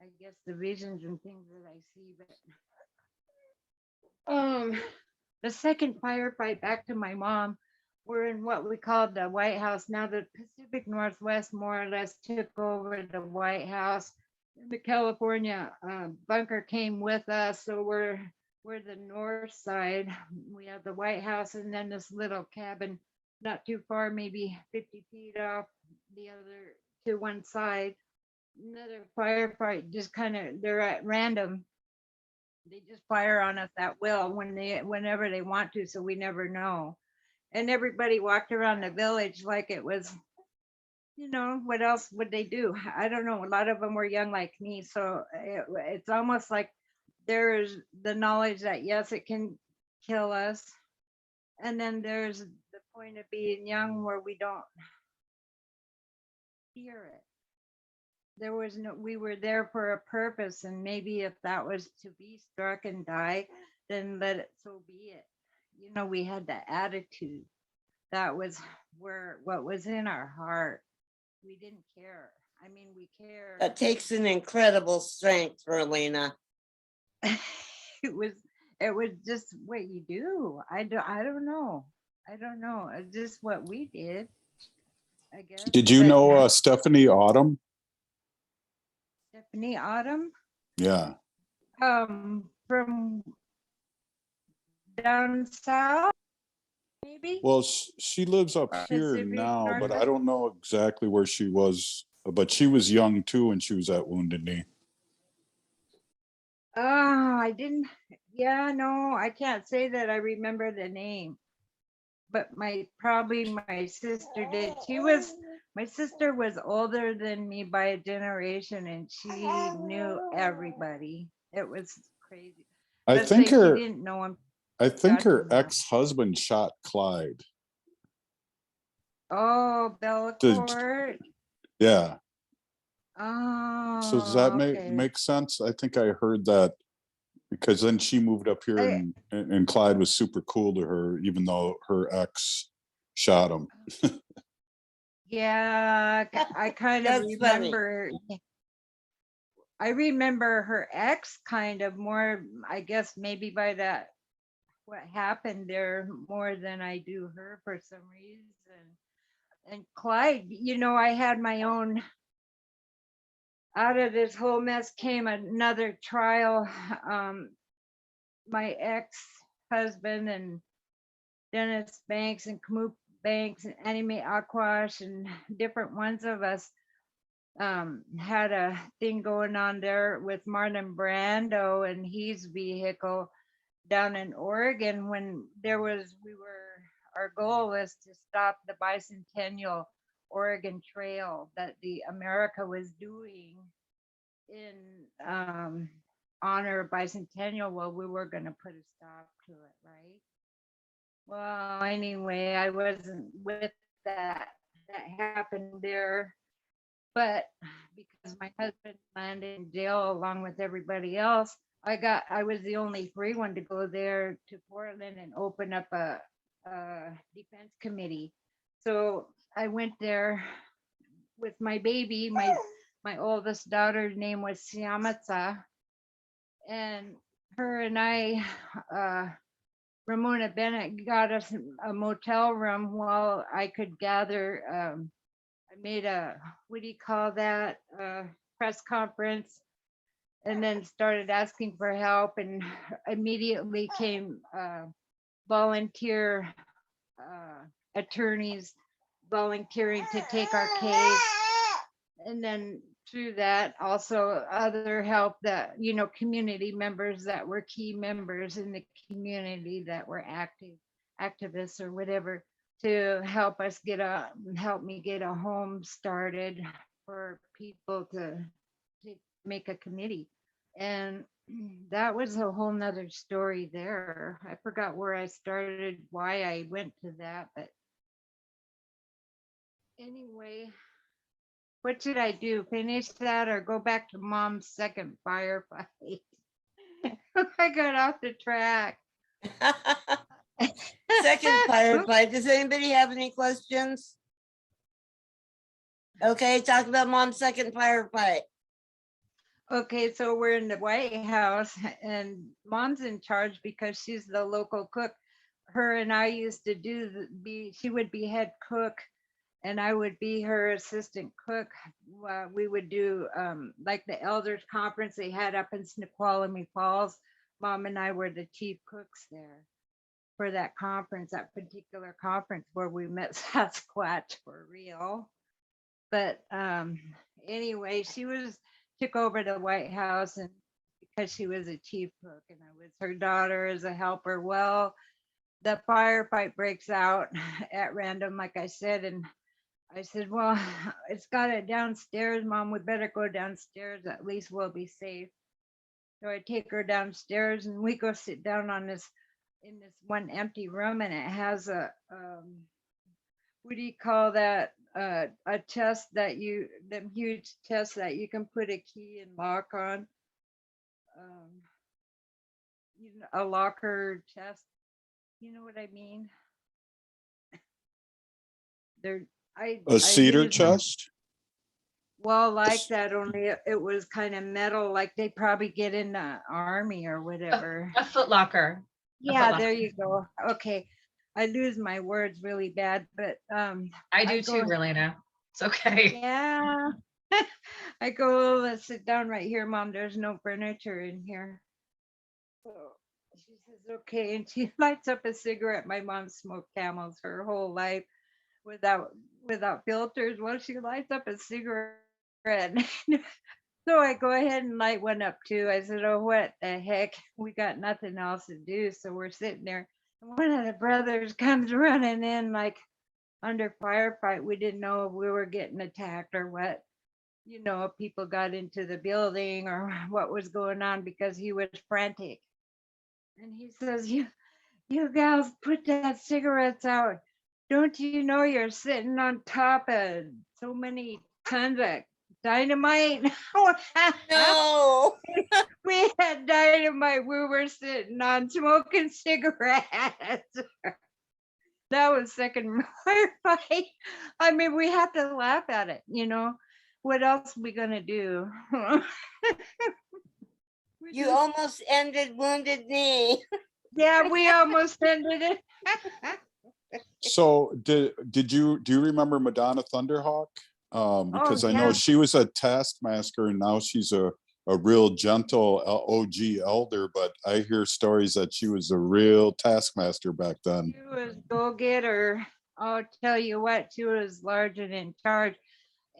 I guess, the visions and things that I see. But the second firefight, back to my mom, we're in what we called the White House. Now the Pacific Northwest more or less took over the White House. The California bunker came with us, so we're the north side. We have the White House, and then this little cabin not too far, maybe 50 feet off the other to one side. Another firefight, just kind of, they're at random. They just fire on us at will whenever they want to, so we never know. And everybody walked around the village like it was, you know, what else would they do? I don't know. A lot of them were young like me, so it's almost like there's the knowledge that yes, it can kill us, and then there's the point of being young where we don't fear it. There was no, we were there for a purpose, and maybe if that was to be struck and die, then let it so be it. You know, we had the attitude. That was what was in our heart. We didn't care. I mean, we care. that takes an incredible strength, Rolena. it was just what you do. I don't know. It's just what we did, I guess. Did you But know Stephanie Autumn? Stephanie Autumn? Yeah. From down south, maybe? Well, she lives up here Pacific now, but I Northwest? don't know exactly where she was. But she was young too when she was at Wounded Knee. Oh, I didn't. Yeah, no, I can't say that I remember the name. But probably my sister did. My sister was older than me by a generation, and she knew everybody. It was crazy. I Let's think say her she didn't know him. I think her Gotcha. ex-husband shot Clyde. Oh, Did, Bellacourt. yeah. Oh, So does that okay. make sense? I think I heard that because then she moved up here I- and Clyde was super cool to her, even though her ex shot him. Yeah, I kind of That's funny. remember. I remember her ex kind of more, I guess maybe by that what happened there more than I do her for some reason. And Clyde, you know, I had my own, out of this whole mess came another trial. My ex-husband and Dennis Banks and Kamuk Banks and Anime Aquash and different ones of us had a thing going on there with Marlon Brando and his vehicle down in Oregon when our goal was to stop the bicentennial Oregon Trail that the America was doing in honor of bicentennial. Well, we were going to put a stop to it, right? Well, anyway, I wasn't with that. That happened there. But because my husband landed in jail along with everybody else, I was the only free one to go there to Portland and open up a defense committee. So I went there with my baby. My oldest daughter's name was Siamatsa, and her and I, Ramona Bennett got us a motel room while I could gather. I made a, what do you call that, press conference, and then started asking for help, and immediately came volunteer attorneys volunteering to take our case. And then through that, also other help that, you know, community members that were key members in the community that were activists or whatever, to help me get a home started for people to make a committee. And that was a whole nother story there. I forgot where I started, why I went to that, but anyway, what should I do? Finish that or go back to Mom's second firefight? I got off the track. Second firefight. Does anybody have any questions? Okay, talk about Mom's second firefight. Okay, so we're in the White House and Mom's in charge because she's the local cook. Her and I used to she would be head cook and I would be her assistant cook. We would do like the elders conference they had up in Snoqualmie Falls. Mom and I were the chief cooks there for that conference, that particular conference where we met Sasquatch for real. But anyway, she took over the White House and because she was a chief cook and I was her daughter as a helper. Well, the firefight breaks out at random, like I said, and I said, well, it's got it downstairs, Mom, we better go downstairs, at least we'll be safe. So I take her downstairs and we go sit down in this one empty room, and it has a, what do you call that? A chest that them huge chests that you can put a key and lock on. A locker chest, you know what I mean? A cedar chest? Well, like that, only it was kind of metal, like they probably get in the army or whatever. A foot locker. Yeah, there you go. Okay. I lose my words really bad, but I do too, Rolena. It's okay. Yeah. I go, let's sit down right here, Mom. There's no furniture in here. So she says, okay. And she lights up a cigarette. My mom smoked Camels her whole life without filters. Well, she lights up a cigarette. So I go ahead and light one up too. I said, oh, what the heck? We got nothing else to do. So we're sitting there. And one of the brothers comes running in like under firefight. We didn't know if we were getting attacked or what. You know, if people got into the building or what was going on because he was frantic. And he says, you gals put that cigarettes out. Don't you know you're sitting on top of so many tons of dynamite? No. We had dynamite. We were sitting on smoking cigarettes. That was second fight. I mean, we have to laugh at it, you know. What else are we gonna do? We You just- almost ended Wounded Knee. yeah, we almost ended it. So do you remember Madonna Thunderhawk? Because I know yeah. she was a taskmaster and now she's a real gentle OG elder, but I hear stories that she was a real taskmaster back then. She was go-getter. I'll tell you what, she was large and in charge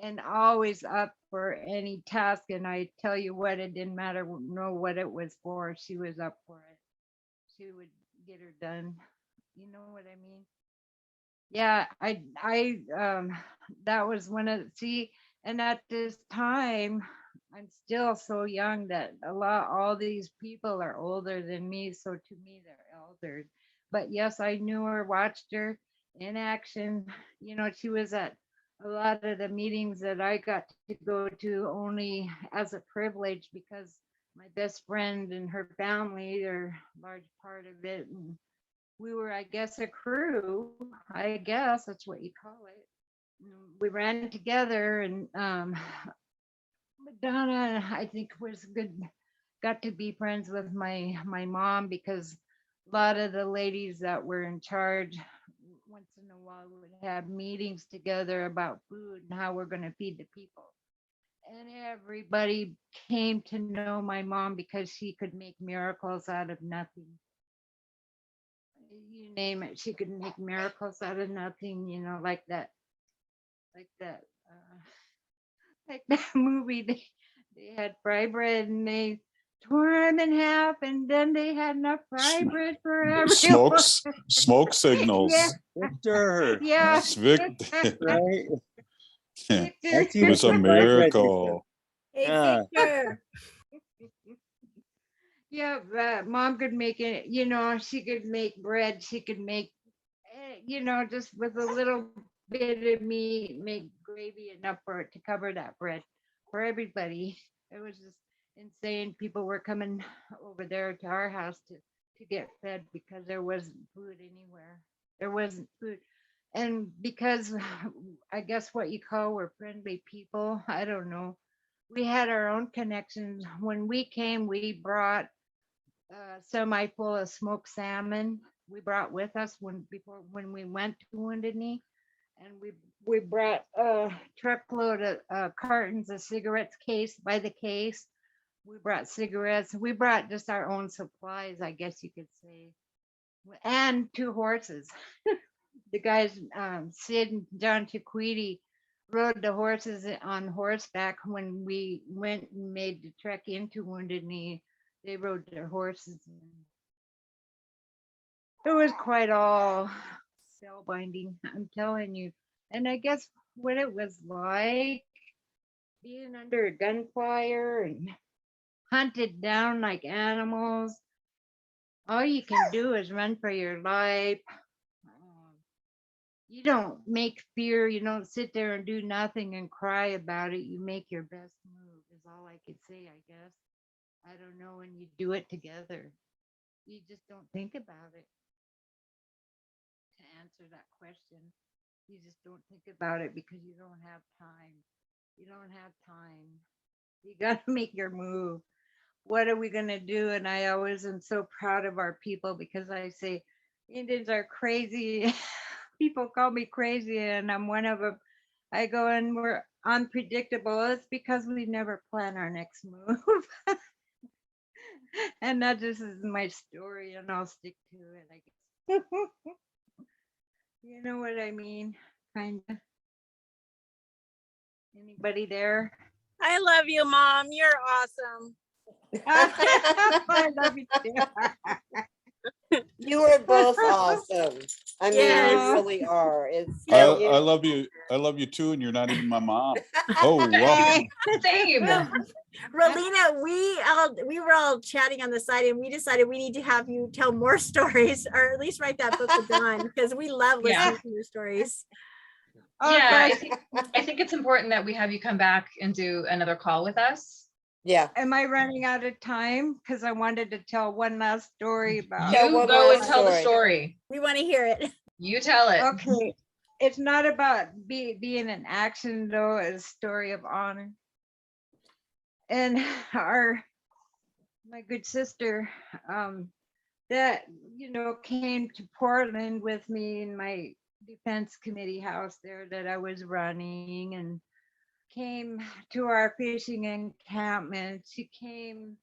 and always up for any task. And I tell you what, it didn't matter know what it was for. She was up for it. She would get her done. You know what I mean? Yeah, that was one of and at this time, I'm still so young that all these people are older than me. So to me, they're elders. But yes, I knew her, watched her in action. You know, she was at a lot of the meetings that I got to go to only as a privilege because my best friend and her family are a large part of it. And we were, I guess, a crew. I guess that's what you call it. We ran together, and Madonna, I think, was good. Got to be friends with my mom because a lot of the ladies that were in charge once in a while would have meetings together about food and how we're going to feed the people. And everybody came to know my mom because she could make miracles out of nothing. You name it, she could make miracles out of nothing, you know, like that movie. They had fry bread and they tore them in half, and then they had enough fry bread for everyone. Smoke signals. Yeah. Victor. Yeah. It's Vic. Right? It was a miracle. Hey, Yeah. Victor. Yeah, mom could make it, you know, she could make bread, she could make, you know, just with a little bit of meat, make gravy enough for it to cover that bread for everybody. It was just insane. People were coming over there to our house to get fed because there wasn't food anywhere. There wasn't food. And because I guess what you call we're friendly people, I don't know. We had our own connections. When we came, we brought semi full of smoked salmon. We brought with us when we went to Wounded Knee, and we brought a truckload of cartons of cigarettes, case by the case. We brought cigarettes. We brought just our own supplies, I guess you could say, and 2 horses. The guys, Sid and John Chiquiti, rode the horses on horseback when we went and made the trek into Wounded Knee. They rode their horses. It was quite all spellbinding, I'm telling you. And I guess what it was like being under gunfire and hunted down like animals. All you can do is run for your life. You don't make fear. You don't sit there and do nothing and cry about it. You make your best move is all I could say, I guess. I don't know, when you do it together. You just don't think about it. To answer that question, you just don't think about it because you don't have time. You don't have time. You got to make your move. What are we going to do? And I always am so proud of our people because I say Indians are crazy. People call me crazy, and I'm one of them. I go and we're unpredictable. It's because we never plan our next move. And that just is my story, and I'll stick to it, I guess. You know what I mean? Kind of. Anybody there? I love you, Mom. You're awesome. I love you too. You are both awesome. I mean, Yes. you really are. It's I love you. I love you too, and you're not even my mom. Oh wow. Same. Rolena, we were all chatting on the side and we decided we need to have you tell more stories, or at least write that book with Dawn, because we love Yeah. listening to your stories. Oh, Yeah, gosh, I think it's important that we have you come back and do another call with us. Yeah. am I running out of time? Because I wanted to tell one last story about. Tell You one go and last tell the story. story. We want to hear it. You tell it. Okay, it's not about being an action though, it's a story of honor. And my good sister, that, came to Portland with me in my defense committee house there that I was running, and came to our fishing encampment. She came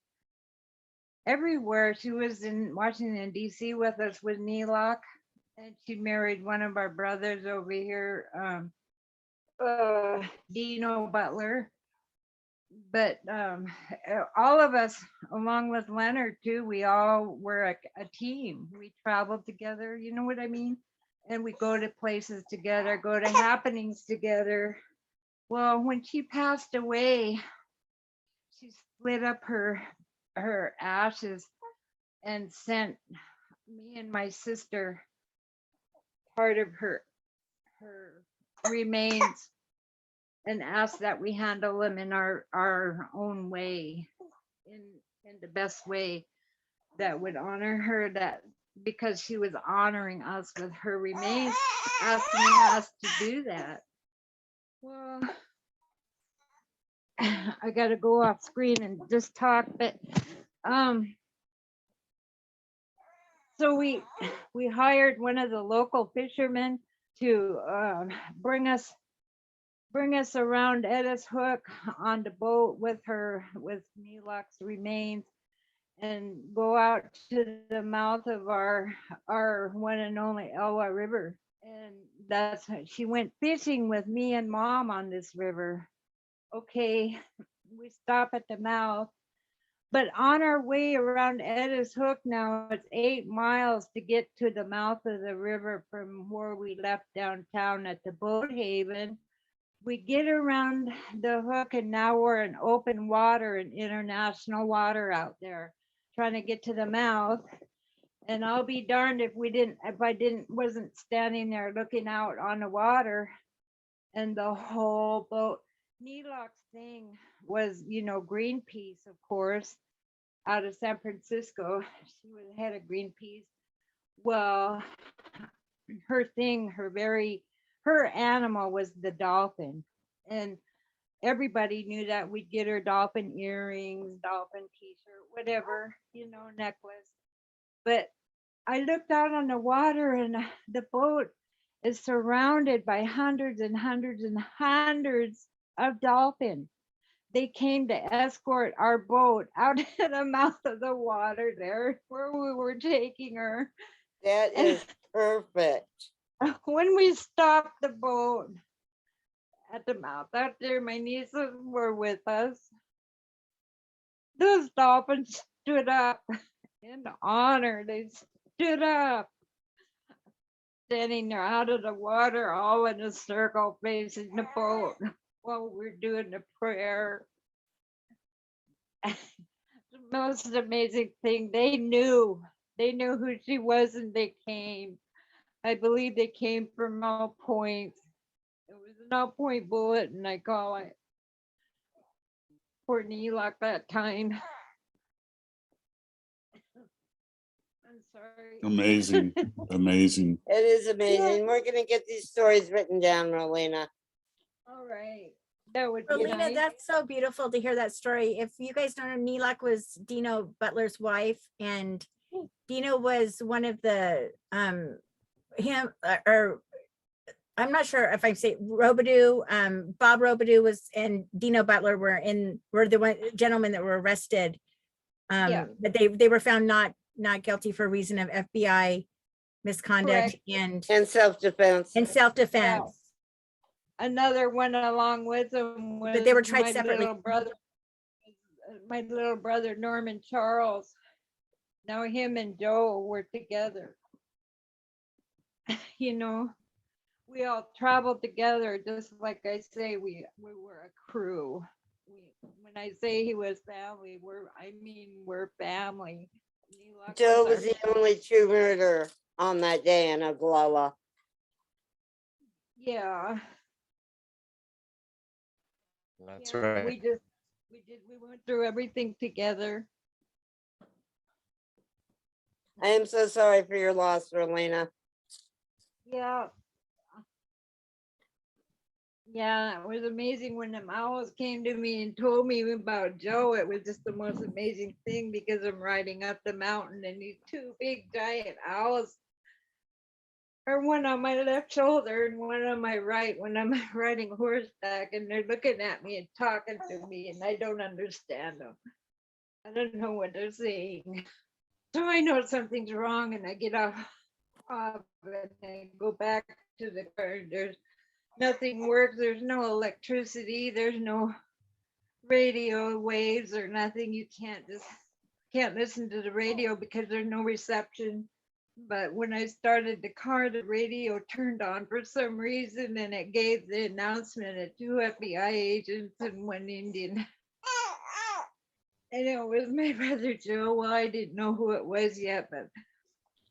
everywhere. She was in Washington DC with us with Neelock, and she married one of our brothers over here, Dino Butler. But all of us, along with Leonard too, we all were a team. We traveled together, you know what I mean? And we go to places together, go to happenings together. Well, when she passed away, she split up her ashes and sent me and my sister part of her remains, and asked that we handle them in our own way, in the best way that would honor her, that because she was honoring us with her remains, asking us to do that. Well, I gotta go off screen and just talk, but so we hired one of the local fishermen to bring us around Edda's Hook on the boat with Neelock's remains, and go out to the mouth of our one and only Elwha River. And that's how she went fishing with me and Mom on this river. Okay, we stop at the mouth, but on our way around Edda's Hook now, it's 8 miles to get to the mouth of the river from where we left downtown at the boat haven. We get around the hook, and now we're in open water and international water out there, trying to get to the mouth. And I'll be darned if I wasn't standing there looking out on the water, and the whole boat. Neelock's thing was, Greenpeace, of course, out of San Francisco. She was head of Greenpeace. Well, her animal was the dolphin, and everybody knew that. We'd get her dolphin earrings, dolphin t-shirt, whatever, necklace. But I looked out on the water, and the boat is surrounded by hundreds and hundreds and hundreds of dolphins. They came to escort our boat out of the mouth of the water there where we were taking her. That is perfect. When we stopped the boat at the mouth out there, my nieces were with us. Those dolphins stood up in honor. They stood up, standing there out of the water, all in a circle facing the boat while we're doing the prayer. The most amazing thing, they knew who she was, and they came. I believe they came from All Point. It was an All Point bullet, and I call it for Neelock that time. I'm sorry. Amazing, amazing. It is amazing. We're gonna get these stories written down, Rolena. All right. That would be Rolena, nice. that's so beautiful to hear that story. If you guys don't know, Neelock was Dino Butler's wife, and Dino was one of the I'm not sure if I say Robidoux, Bob Robidoux was, and Dino Butler were the one gentlemen that were arrested. But they were found not guilty for reason of FBI misconduct. Correct. And self-defense. And self-defense. Another one along with them was But they were tried my separately. My little brother Norman Charles. Now him and Joe were together. We all traveled together, just like I say, we were a crew. when I say he was family, I mean, we're family. Neela Joe our was the only true murderer on that day in Oglala. Yeah. That's Yeah, right. we went through everything together. I am so sorry for your loss, Rolena. Yeah. Yeah, it was amazing when the owls came to me and told me about Joe. It was just the most amazing thing because I'm riding up the mountain and these two big giant owls are one on my left shoulder and one on my right when I'm riding horseback, and they're looking at me and talking to me and I don't understand them. I don't know what they're saying. So I know something's wrong and I get off and I go back to the car. And there's nothing works. There's no electricity. There's no radio waves or nothing. You can't listen to the radio because there's no reception. But when I started the car, the radio turned on for some reason and it gave the announcement of 2 FBI agents and 1 Indian. And it was my brother Joe. Well, I didn't know who it was yet, but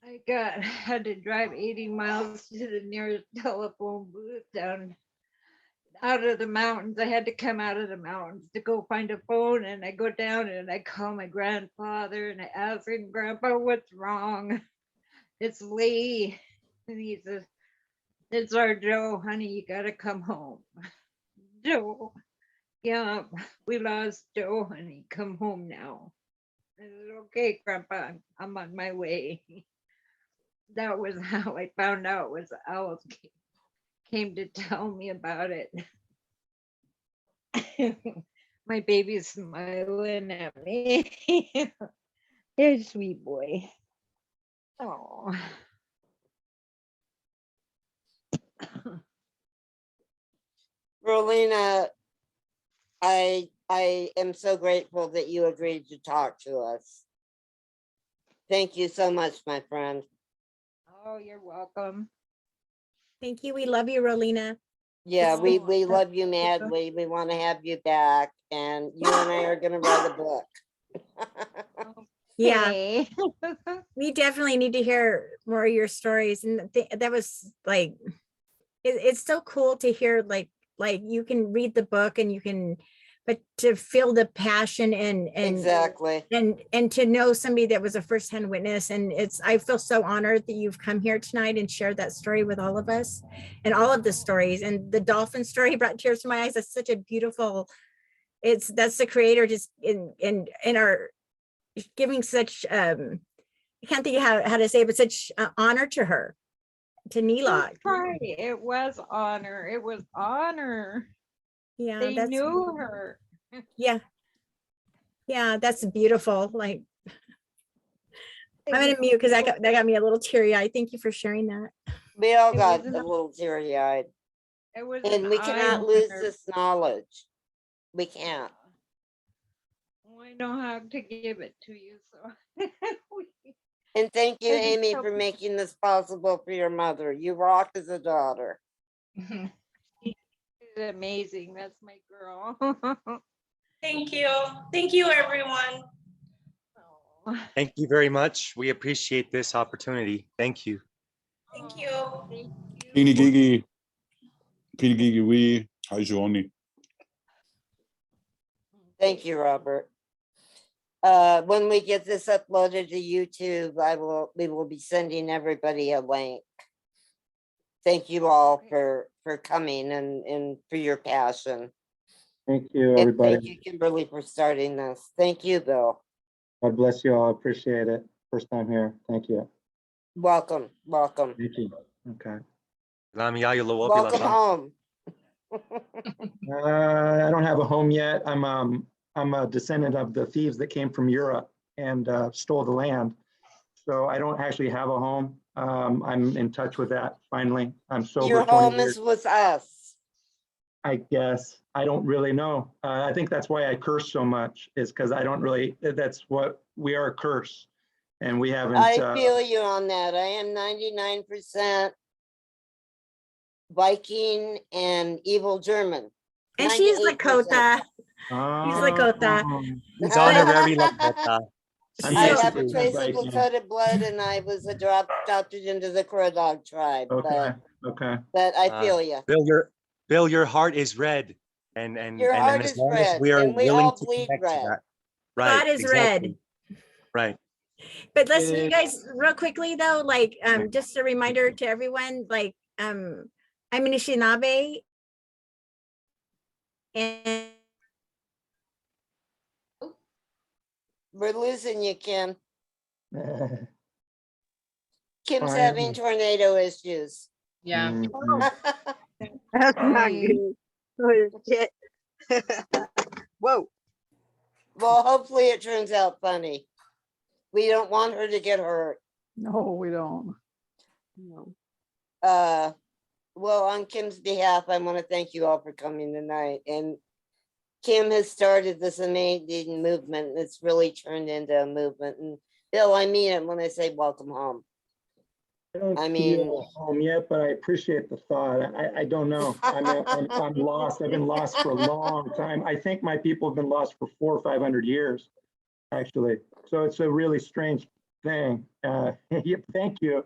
I had to drive 80 miles to the nearest telephone booth down out of the mountains. I had to come out of the mountains to go find a phone, and I go down and I call my grandfather and I ask him, Grandpa, what's wrong? It's Lee. And he says, it's our Joe, honey, you gotta come home. Joe, yeah, we lost Joe, honey, come home now. I said, okay, Grandpa, I'm on my way. That was how I found out was the owls came to tell me about it. My baby's smiling at me. You're a sweet boy. Oh. Rolena, I am so grateful that you agreed to talk to us. Thank you so much, my friend. Oh, you're welcome. Thank you. We love you, Rolena. Yeah, Oh, we love you madly. We want to have you back, and you and I are going to write a book. Yeah, Okay. we definitely need to hear more of your stories. And that was like, it's so cool to hear, like you can read the book and you can, but to feel the passion and Exactly. and to know somebody that was a firsthand witness. And I feel so honored that you've come here tonight and shared that story with all of us and all of the stories. And the dolphin story brought tears to my eyes. That's such a beautiful, that's the creator just in our giving such I can't think of how to say it, but such honor to her, to Neela. That's right. It was honor. It was honor. Yeah, They that's knew her. yeah, that's beautiful. Like, I'm gonna mute because that got me a little teary eyed. Thank you for sharing that. We all It got was a little teary-eyed, It was and an we cannot lose eye-opener. this knowledge. We can't. Oh, I know how to give it to you. So And thank you, I just Amy, hope- for making this possible for your mother. You rock as a daughter. she's amazing. That's my girl. Thank you. Thank you, everyone. Oh, Thank you very much. We appreciate this opportunity. Thank you. Thank you. thank you. Pinigigi, Pinigigi, we, Hajoni. Thank you, Robert. When we get this uploaded to YouTube, we will be sending everybody a link. Thank you all for coming and for your passion. Thank you, And everybody. thank you, Kimberly, for starting this. Thank you, Bill. God bless you all. I appreciate it. First time here. Thank you. Welcome, welcome. Thank you. Okay. Welcome home. I don't have a home yet. I'm a descendant of the thieves that came from Europe and stole the land. So I don't actually have a home. I'm in touch with that finally. I'm sober. Your 20 home years, is with us. I guess. I don't really know. I think that's why I curse so much, is because I don't really, that's what we are, a curse. And we haven't. I feel you on that. I am 99% Viking and evil German. And she's 98%. Lakota. like Ota. He's honorary like Ota. I'm I guessing have a it's traceable Viking. code of blood and I was adopted into the Crow Dog tribe, Okay, okay. but I Uh, feel you. Bill, your heart is red. And Your heart as is long as red, we are and we willing all to bleed connect to red. that. Right. God is red. exactly. Right. But listen, you It- guys, real quickly though, like, just a reminder to everyone, like, I'm Anishinaabe. And We're losing you, Kim. Kim's Fine. having tornado issues. Yeah. Mhm. That's not Hey. good. Oh, shit. Whoa. Well, hopefully it turns out funny. We don't want her to get hurt. No, we don't. No. Well, on Kim's behalf, I want to thank you all for coming tonight. And Kim has started this amazing movement. It's really turned into a movement. And Bill, I mean it when I say welcome home. I don't I mean- feel home yet, but I appreciate the thought. I don't know. I'm lost. I've been lost for a long time. I think my people have been lost for 400 or 500 years, actually. So it's a really strange thing. Yeah, thank you.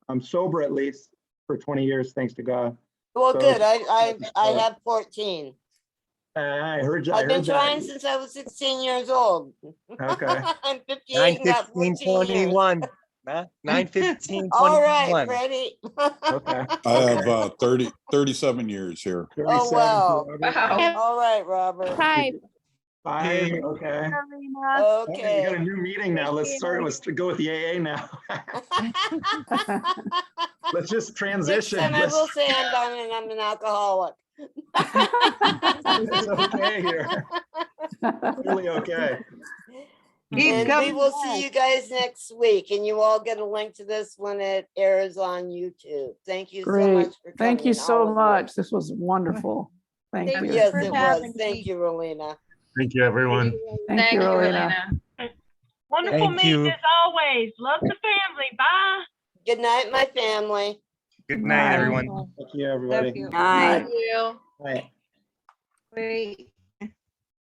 I'm sober at least for 20 years, thanks to God. Well, So- good. I have 14. I heard you. I I've been heard trying that. since I was 16 years old. Okay. I'm 58 and got 14 years. 9/15/21. 9/15/21. All right, Freddie. Okay. I have 37 years here. 37, wow. Robert. Wow. All right, Robert. Five. 5, okay. Karina. Okay, we got a Okay. new meeting now. Let's start. Let's go with the AA now. Let's just Next transition. time I Let's- will say I'm done and I'm an alcoholic. It's okay here. Really okay. Keep And we coming will back. see you guys next week, and you all get a link to this when it airs on YouTube. Thank you so Great. much for coming. Thank you all so of you. much. This was wonderful. Thank Thank you. you Yes, for it was. having Thank me. you, Rolena. Thank you, everyone. Thank you, Rolena. Wonderful Thank meeting you. as always. Love the family. Bye. Good night, my family. Good night, Bye. everyone. Thank you, everybody. Love you. Night. Thank you. Bye. Wait.